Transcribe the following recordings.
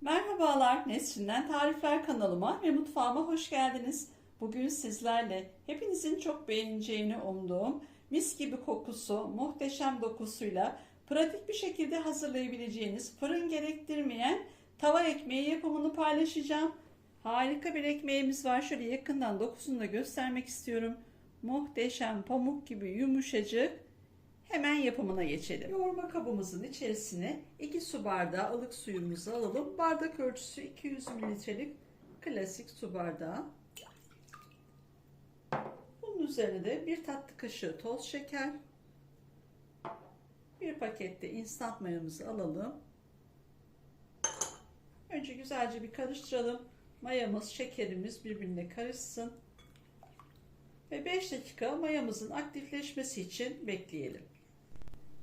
Merhabalar, Nesrin'den Tarifler kanalıma ve mutfağıma hoş geldiniz. Bugün sizlerle hepinizin çok beğeneceğini umduğum mis gibi kokusu, muhteşem dokusuyla pratik bir şekilde hazırlayabileceğiniz fırın gerektirmeyen tava ekmeği yapımını paylaşacağım. Harika bir ekmeğimiz var. Şöyle yakından dokusunu da göstermek istiyorum. Muhteşem, pamuk gibi yumuşacık. Hemen yapımına geçelim. Yoğurma kabımızın içerisine 2 su bardağı ılık suyumuzu alalım. Bardak ölçüsü 200 mililitrelik klasik su bardağı. Bunun üzerine de 1 tatlı kaşığı toz şeker, 1 pakette instant mayamızı alalım. Önce güzelce bir karıştıralım. Mayamız, şekerimiz birbirine karışsın. Ve 5 dakika mayamızın aktifleşmesi için bekleyelim.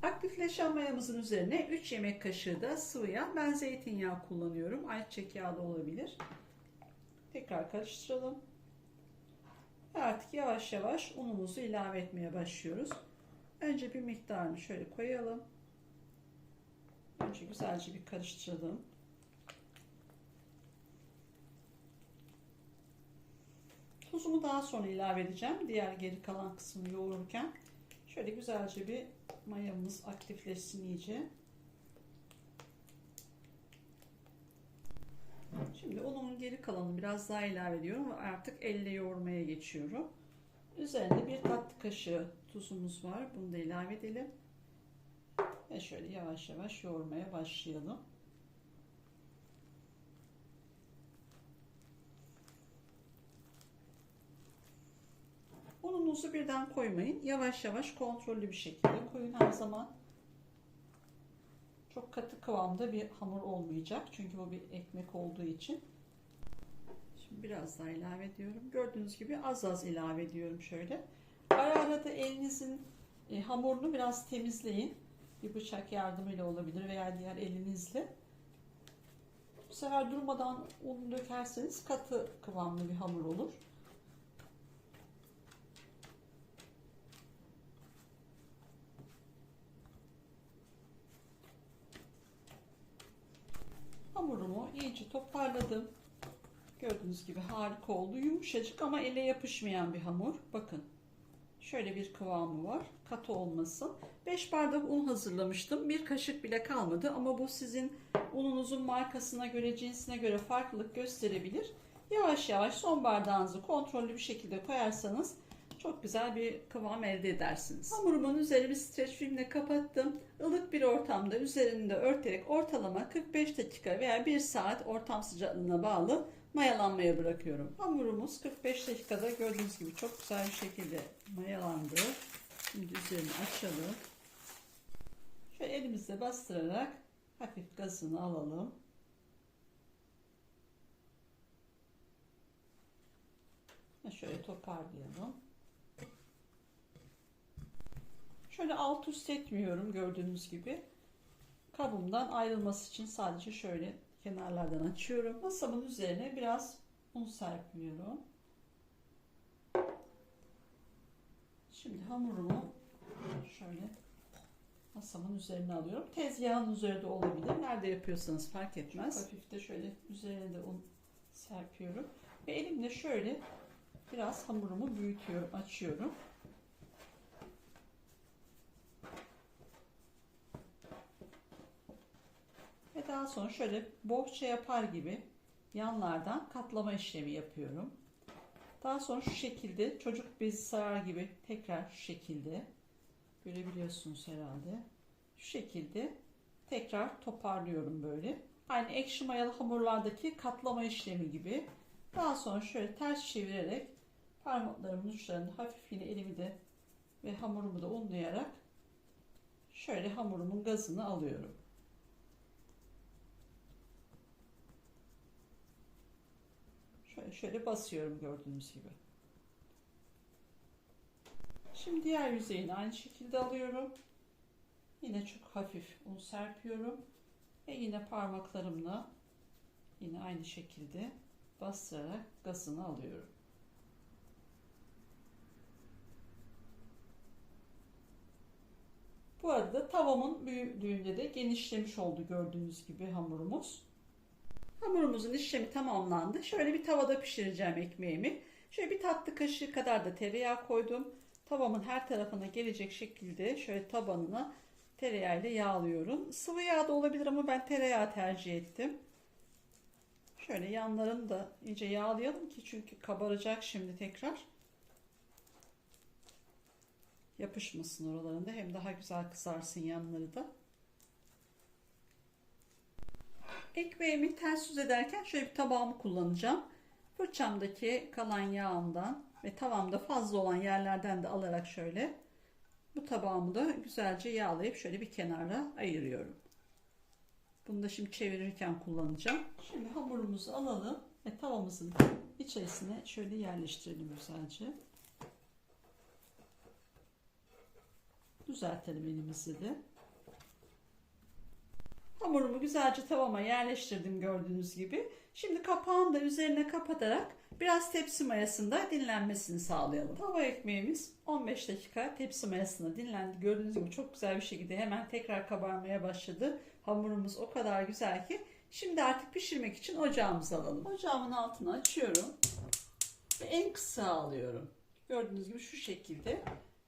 Aktifleşen mayamızın üzerine 3 yemek kaşığı da sıvı yağ. Ben zeytinyağı kullanıyorum. Ayçiçek yağı da olabilir. Tekrar karıştıralım. Ve artık yavaş yavaş unumuzu ilave etmeye başlıyoruz. Önce bir miktarını şöyle koyalım. Önce güzelce bir karıştıralım. Tuzumu daha sonra ilave edeceğim. Diğer geri kalan kısmını yoğururken. Şöyle güzelce bir mayamız aktifleşsin iyice. Şimdi unumun geri kalanını biraz daha ilave ediyorum ve artık elle yoğurmaya geçiyorum. Üzerinde 1 tatlı kaşığı tuzumuz var. Bunu da ilave edelim. Ve şöyle yavaş yavaş yoğurmaya başlayalım. Ununuzu birden koymayın. Yavaş yavaş kontrollü bir şekilde koyun her zaman. Çok katı kıvamda bir hamur olmayacak. Çünkü bu bir ekmek olduğu için. Şimdi biraz daha ilave ediyorum. Gördüğünüz gibi az az ilave ediyorum şöyle. Ara ara da elinizin hamurunu biraz temizleyin. Bir bıçak yardımıyla olabilir veya diğer elinizle. Bu sefer durmadan un dökerseniz katı kıvamlı bir hamur olur. Hamurumu iyice toparladım. Gördüğünüz gibi harika oldu. Yumuşacık ama ele yapışmayan bir hamur. Bakın. Şöyle bir kıvamı var. Katı olmasın. 5 bardak un hazırlamıştım. 1 kaşık bile kalmadı ama bu sizin ununuzun markasına göre, cinsine göre farklılık gösterebilir. Yavaş yavaş son bardağınızı kontrollü bir şekilde koyarsanız çok güzel bir kıvam elde edersiniz. Hamurumun üzerini streç filmle kapattım. Ilık bir ortamda üzerinde örterek ortalama 45 dakika veya 1 saat ortam sıcaklığına bağlı mayalanmaya bırakıyorum. Hamurumuz 45 dakikada gördüğünüz gibi çok güzel bir şekilde mayalandı. Şimdi üzerini açalım. Şöyle elimizle bastırarak hafif gazını alalım. Ve şöyle toparlayalım. Şöyle alt üst etmiyorum gördüğünüz gibi. Kabımdan ayrılması için sadece şöyle kenarlardan açıyorum. Masamın üzerine biraz un serpiyorum. Şimdi hamurumu şöyle masamın üzerine alıyorum. Tezgahın üzerinde olabilir. Nerede yapıyorsanız fark etmez. Çok hafif de şöyle üzerine de un serpiyorum. Ve elimle şöyle biraz hamurumu büyütüyorum, açıyorum. Ve daha sonra şöyle bohça yapar gibi yanlardan katlama işlemi yapıyorum. Daha sonra şu şekilde çocuk bezi sarar gibi tekrar şu şekilde görebiliyorsunuz herhalde. Şu şekilde tekrar toparlıyorum böyle. Aynı ekşi mayalı hamurlardaki katlama işlemi gibi. Daha sonra şöyle ters çevirerek parmaklarımın uçlarını hafif yine elimi de ve hamurumu da unlayarak şöyle hamurumun gazını alıyorum. Şöyle basıyorum gördüğünüz gibi. Şimdi diğer yüzeyini aynı şekilde alıyorum. Yine çok hafif un serpiyorum. Ve yine parmaklarımla yine aynı şekilde bastırarak gazını alıyorum. Bu arada tavamın büyüklüğünde de genişlemiş oldu gördüğünüz gibi hamurumuz. Hamurumuzun işlemi tamamlandı. Şöyle bir tavada pişireceğim ekmeğimi. Şöyle bir tatlı kaşığı kadar da tereyağı koydum. Tavamın her tarafına gelecek şekilde şöyle tabanına tereyağıyla yağlıyorum. Sıvı yağ da olabilir ama ben tereyağı tercih ettim. Şöyle yanlarını da iyice yağlayalım ki çünkü kabaracak şimdi tekrar. Yapışmasın oralarında, hem daha güzel kızarsın yanları da. Ekmeğimi ters yüz ederken şöyle bir tabağımı kullanacağım. Fırçamdaki kalan yağımdan ve tavamda fazla olan yerlerden de alarak şöyle bu tabağımı da güzelce yağlayıp şöyle bir kenara ayırıyorum. Bunu da şimdi çevirirken kullanacağım. Şimdi hamurumuzu alalım ve tavamızın içerisine şöyle yerleştirelim güzelce. Düzeltelim elimizi de. Hamurumu güzelce tavama yerleştirdim gördüğünüz gibi. Şimdi kapağını da üzerine kapatarak biraz tepsi mayasında dinlenmesini sağlayalım. Tava ekmeğimiz 15 dakika tepsi mayasında dinlendi. Gördüğünüz gibi çok güzel bir şekilde hemen tekrar kabarmaya başladı. Hamurumuz o kadar güzel ki şimdi artık pişirmek için ocağımızı alalım. Ocağımın altını açıyorum ve en kısa alıyorum. Gördüğünüz gibi şu şekilde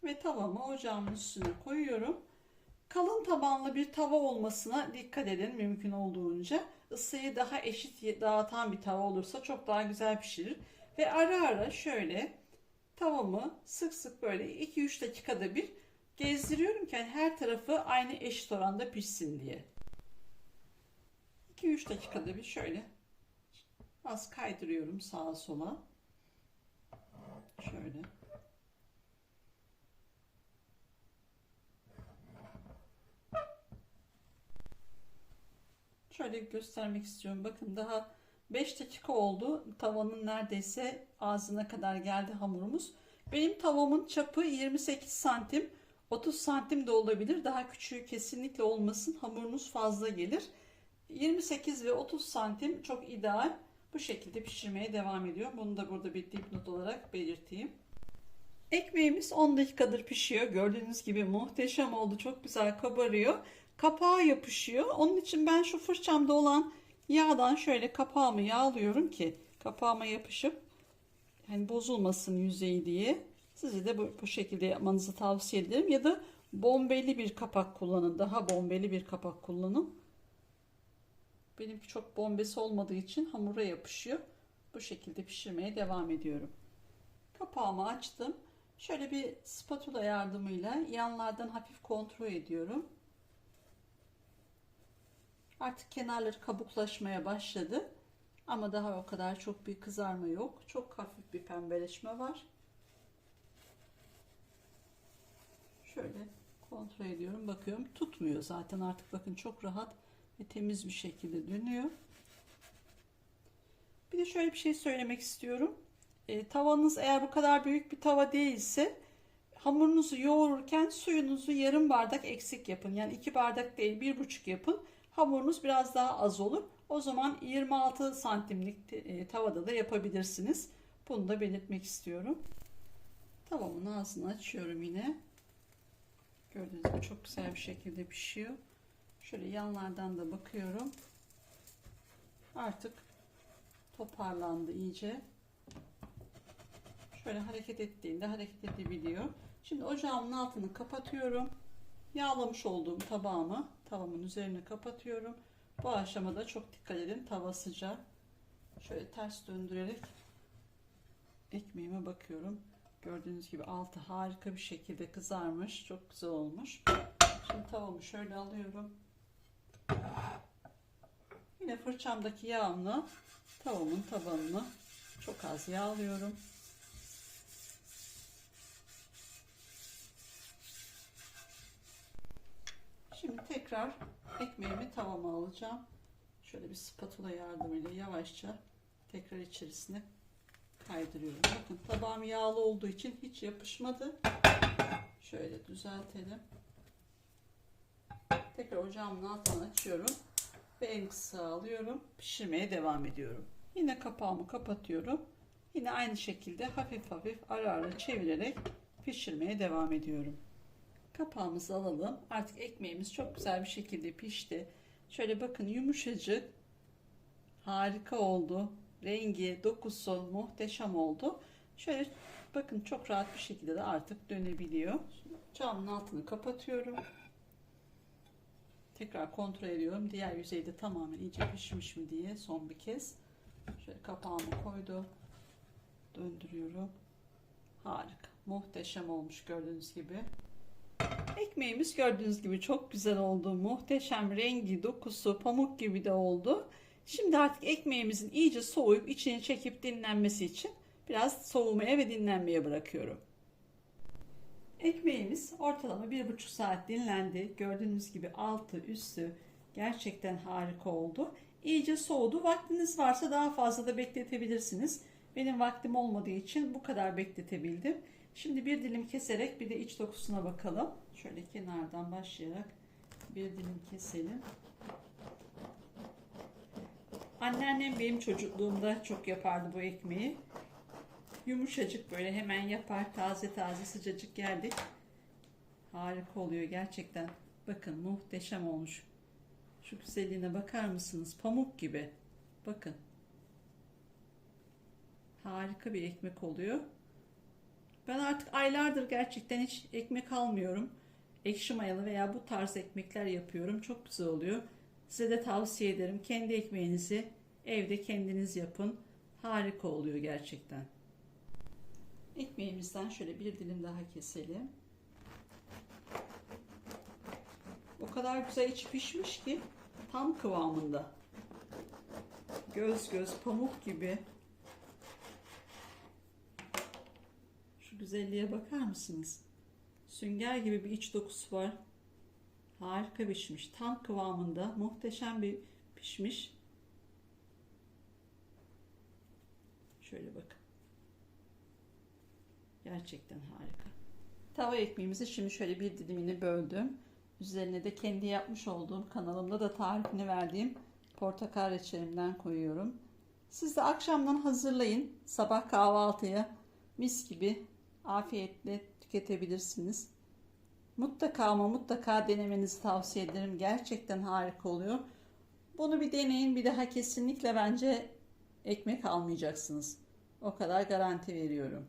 ve tavamı ocağımın üstüne koyuyorum. Kalın tabanlı bir tava olmasına dikkat edin mümkün olduğunca. Isıyı daha eşit dağıtan bir tava olursa çok daha güzel pişirir. Ve ara ara şöyle tavamı sık sık böyle 2-3 dakikada bir gezdiriyorum ki her tarafı aynı eşit oranda pişsin diye. 2-3 dakikada bir şöyle az kaydırıyorum sağa sola. Şöyle. Şöyle göstermek istiyorum. Bakın daha 5 dakika oldu. Tavanın neredeyse ağzına kadar geldi hamurumuz. Benim tavamın çapı 28 santim. 30 santim de olabilir. Daha küçüğü kesinlikle olmasın. Hamurunuz fazla gelir. 28 ve 30 santim çok ideal. Bu şekilde pişirmeye devam ediyor. Bunu da burada bir dipnot olarak belirteyim. Ekmeğimiz 10 dakikadır pişiyor. Gördüğünüz gibi muhteşem oldu. Çok güzel kabarıyor. Kapağı yapışıyor. Onun için ben şu fırçamda olan yağdan şöyle kapağımı yağlıyorum ki kapağıma yapışıp yani bozulmasın yüzeyi diye. Size de bu şekilde yapmanızı tavsiye ederim. Ya da bombeli bir kapak kullanın. Daha bombeli bir kapak kullanın. Benimki çok bombesi olmadığı için hamura yapışıyor. Bu şekilde pişirmeye devam ediyorum. Kapağımı açtım. Şöyle bir spatula yardımıyla yanlardan hafif kontrol ediyorum. Artık kenarları kabuklaşmaya başladı. Ama daha o kadar çok bir kızarma yok. Çok hafif bir pembeleşme var. Şöyle kontrol ediyorum. Bakıyorum tutmuyor zaten artık. Bakın çok rahat ve temiz bir şekilde dönüyor. Bir de şöyle bir şey söylemek istiyorum. Tavanız eğer bu kadar büyük bir tava değilse hamurunuzu yoğururken suyunuzu yarım bardak eksik yapın. Yani 2 bardak değil 1,5 yapın. Hamurunuz biraz daha az olur. O zaman 26 santimlik tavada da yapabilirsiniz. Bunu da belirtmek istiyorum. Tavamın ağzını açıyorum yine. Gördüğünüz gibi çok güzel bir şekilde pişiyor. Şöyle yanlardan da bakıyorum. Artık toparlandı iyice. Şöyle hareket ettiğinde hareket edebiliyor. Şimdi ocağımın altını kapatıyorum. Yağlamış olduğum tavamın üzerine kapatıyorum. Bu aşamada çok dikkat edin. Tava sıcak. Şöyle ters döndürerek ekmeğime bakıyorum. Gördüğünüz gibi altı harika bir şekilde kızarmış. Çok güzel olmuş. Şimdi tavamı şöyle alıyorum. Yine fırçamdaki yağımla tavamın tabanını çok az yağlıyorum. Şimdi tekrar ekmeğimi tavama alacağım. Şöyle bir spatula yardımıyla yavaşça tekrar içerisine kaydırıyorum. Bakın tabağım yağlı olduğu için hiç yapışmadı. Şöyle düzeltelim. Tekrar ocağımın altını açıyorum ve en kısa alıyorum. Pişirmeye devam ediyorum. Yine kapağımı kapatıyorum. Yine aynı şekilde hafif hafif ara ara çevirerek pişirmeye devam ediyorum. Kapağımızı alalım. Artık ekmeğimiz çok güzel bir şekilde pişti. Şöyle bakın yumuşacık. Harika oldu. Rengi, dokusu muhteşem oldu. Şöyle bakın, çok rahat bir şekilde de artık dönebiliyor. Camın altını kapatıyorum. Tekrar kontrol ediyorum. Diğer yüzeyde tamamen iyice pişmiş mi diye son bir kez. Şöyle kapağını koydu. Döndürüyorum. Harika. Muhteşem olmuş gördüğünüz gibi. Ekmeğimiz gördüğünüz gibi çok güzel oldu. Muhteşem rengi, dokusu pamuk gibi de oldu. Şimdi artık ekmeğimizin iyice soğuyup içini çekip dinlenmesi için biraz soğumaya ve dinlenmeye bırakıyorum. Ekmeğimiz ortalama 1,5 saat dinlendi. Gördüğünüz gibi altı üstü gerçekten harika oldu. İyice soğudu. Vaktiniz varsa daha fazla da bekletebilirsiniz. Benim vaktim olmadığı için bu kadar bekletebildim. Şimdi bir dilim keserek bir de iç dokusuna bakalım. Şöyle kenardan başlayarak bir dilim keselim. Anneannem benim çocukluğumda çok yapardı bu ekmeği. Yumuşacık, böyle hemen yapar, taze taze sıcacık yerdik. Harika oluyor gerçekten. Bakın muhteşem olmuş. Şu güzelliğine bakar mısınız? Pamuk gibi. Bakın. Harika bir ekmek oluyor. Ben artık aylardır gerçekten hiç ekmek almıyorum. Ekşi mayalı veya bu tarz ekmekler yapıyorum. Çok güzel oluyor. Size de tavsiye ederim. Kendi ekmeğinizi evde kendiniz yapın. Harika oluyor gerçekten. Ekmeğimizden şöyle bir dilim daha keselim. O kadar güzel içi pişmiş ki tam kıvamında. Göz göz pamuk gibi. Şu güzelliğe bakar mısınız? Sünger gibi bir iç dokusu var. Harika pişmiş. Tam kıvamında. Muhteşem bir pişmiş. Şöyle bakın. Gerçekten harika. Tava ekmeğimizi şimdi şöyle bir dilimini böldüm. Üzerine de kendi yapmış olduğum, kanalımda da tarifini verdiğim portakal reçelimden koyuyorum. Siz de akşamdan hazırlayın. Sabah kahvaltıya mis gibi afiyetle tüketebilirsiniz. Mutlaka ama mutlaka denemenizi tavsiye ederim. Gerçekten harika oluyor. Bunu bir deneyin. Bir daha kesinlikle bence ekmek almayacaksınız. O kadar garanti veriyorum.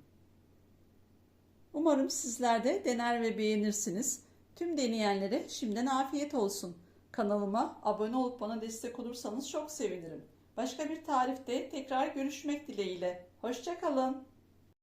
Umarım sizler de dener ve beğenirsiniz. Tüm deneyenlere şimdiden afiyet olsun. Kanalıma abone olup bana destek olursanız çok sevinirim. Başka bir tarifte tekrar görüşmek dileğiyle. Hoşça kalın.